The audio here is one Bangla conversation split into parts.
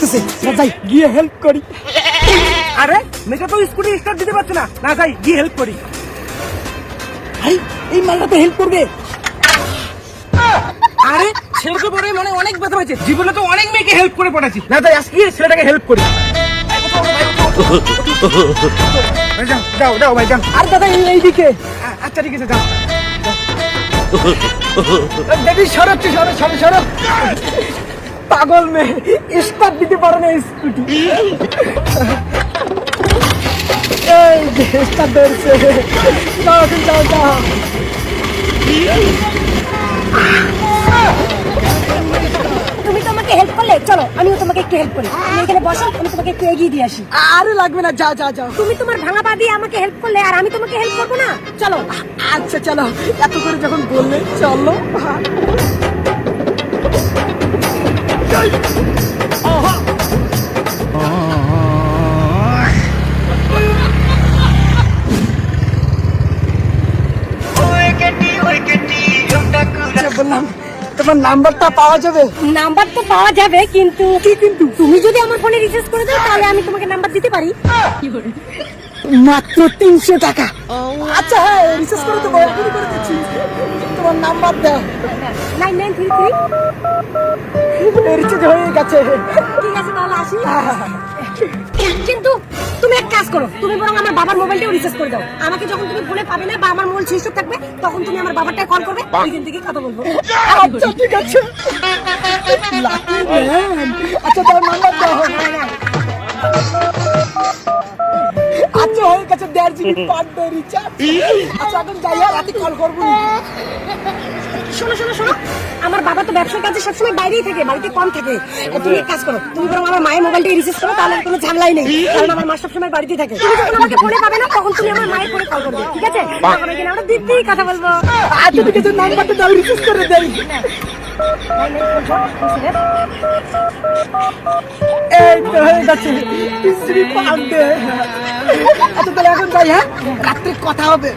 ডাকতেছে, না যাই গিয়ে হেল্প করি। আরে মেয়েটা তো স্কুটি স্টার্ট দিতে পারছে না, না যাই গিয়ে হেল্প করি। ভাই এই মালটা তো হেল্প করবে। আরে ছেলেকে পরে মানে অনেক ব্যথা হয়েছে, জীবনে তো অনেক মেয়েকে হেল্প করে পড়াচ্ছি, না যাই আজকে ছেলেটাকে হেল্প করি। যাও যাও যাও ভাই যাও। আর দাদা এইদিকে। আচ্ছা ঠিক আছে যাও। দেখি সরো সরো সরো। পাগল মেয়ে স্টার্ট দিতে পারে না স্কুটি। এই যে স্টার্ট ধরছে। যাও যাও যাও। তুমি তো আমাকে হেল্প করলে, চলো আমিও তোমাকে একটু হেল্প করি। তুমি এখানে বসো, আমি তোমাকে একটু এগিয়ে দিয়ে আসি। আরে লাগবে না, যাও যাও যাও। তুমি তোমার ভাঙা পা দিয়ে আমাকে হেল্প করলে, আর আমি তোমাকে হেল্প করবো না? চলো। আচ্ছা চলো, এত করে যখন বললে চলো। বললাম তোমার নাম্বারটা পাওয়া যাবে? নাম্বার তো পাওয়া যাবে, কিন্তু তুমি যদি আমার ফোনে রিচার্জ করে দাও তাহলে আমি তোমাকে নাম্বার দিতে পারি। মাত্র 300 টাকা। আচ্ছা হ্যাঁ রিচার্জ করে দেবো, এখনই করে দিচ্ছি। তোমার নাম্বার দাও। 9933। রিচার্জ হয়ে গেছে। ঠিক আছে তাহলে আসি। কিন্তু তুমি এক কাজ করো, তুমি বরং আমার বাবার মোবাইলটাও রিচার্জ করে দাও। আমাকে যখন তুমি ফোনে পাবে না বা আমার মোবাইল সুইচ অফ থাকবে, তখন তুমি আমার বাবারটায় কল করবে, ওইখান থেকে কথা বলবো। আচ্ছা ঠিক আছে। Lucky man. আচ্ছা তার নাম্বার দাও। আচ্ছা হয়ে গেছে 1.5 GB পার ডে রিচার্জ। আচ্ছা এখন যাই, আর রাতে কল করবো। শোনো শোনো শোনো, আমার বাবা তো ব্যবসার কাজে সবসময় বাইরেই থাকে, বাড়িতে কম থাকে। তুমি এক কাজ করো, তুমি বরং আমার মায়ের মোবাইলটা রিচার্জ করো, তাহলে কোনো ঝামেলাই নেই, কারণ আমার মা সবসময় বাড়িতেই থাকে। তুমি যখন আমাকে ফোনে পাবে না, তখন তুমি আমার মায়ের ফোনে কল করবে, ঠিক আছে? তখন এখানে আমরা দিব্যি কথা বলবো। আচ্ছা ঠিক আছে, নাম্বারটা দাও, রিচার্জ করে দেই। এই তো হয়ে গেছে 3 GB পার ডে। আচ্ছা তাহলে এখন যাই, হ্যাঁ রাত্রে কথা হবে।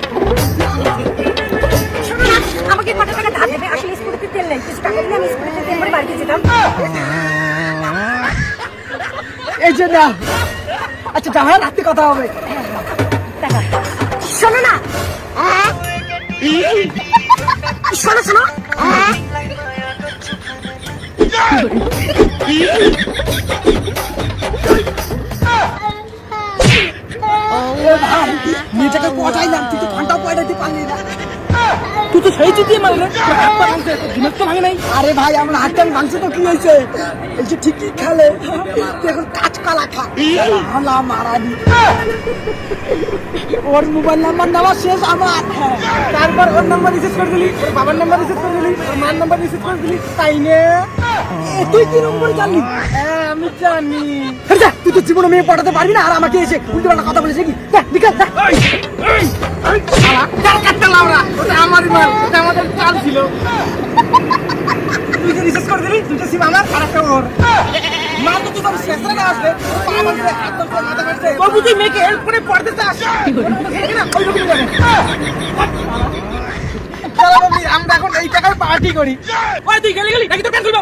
শোনো না, আমাকে কত টাকা ধার দেবে? আসলে স্কুটিতে তেল নেই, কিছু টাকা দিলে আমি স্কুটিতে তেল ভরে বাড়িতে যেতাম। এই যে না। আচ্ছা যাও, হ্যাঁ রাত্রে কথা হবে। টাকা শোনো না, শোনো শোনো, মেয়েটাকে পটাইলাম, তুই তো ঘন্টাও পয়টাতে পারলি না। তুই তো সেই চিঠিয়ে মারলে, দিমাগ তো ভাঙে নাই। আরে ভাই আমার হাতটান ভাঙছে তো কি হয়েছে? এই যে ঠিকই খেলে, তুই এখন কাঁচকলা খা। হালা মারানি। ওর মোবাইল নাম্বার নেওয়া শেষ আমার। তারপর ওর নাম্বার রিসেট করে দিলি, ওর বাবার নাম্বার রিসেট করে দিলি, ওর মার নাম্বার রিসেট করে দিলি, তাই নে? তুই কি নম্বর জানলি? হ্যাঁ আমি জানি। তুই তো জীবনে মেয়ে পটাতে পারবি না, আর আমাকে এসে উল্টো পাল্টা কথা বলেছে কি? বিকাশ আমারই মাল, ওটা আমাদের চাল ছিল। তুই যে রিসার্চ করে দিলি, দুটো সিম আমার আর একটা ওর। মা তো তুই শেষরা না আসবে, তুই মেয়েকে হেল্প করে পড়তে চাস। আমরা এখন এই টাকার পার্টি করি। তুই গেলি নাকি তো ক্যান্সেল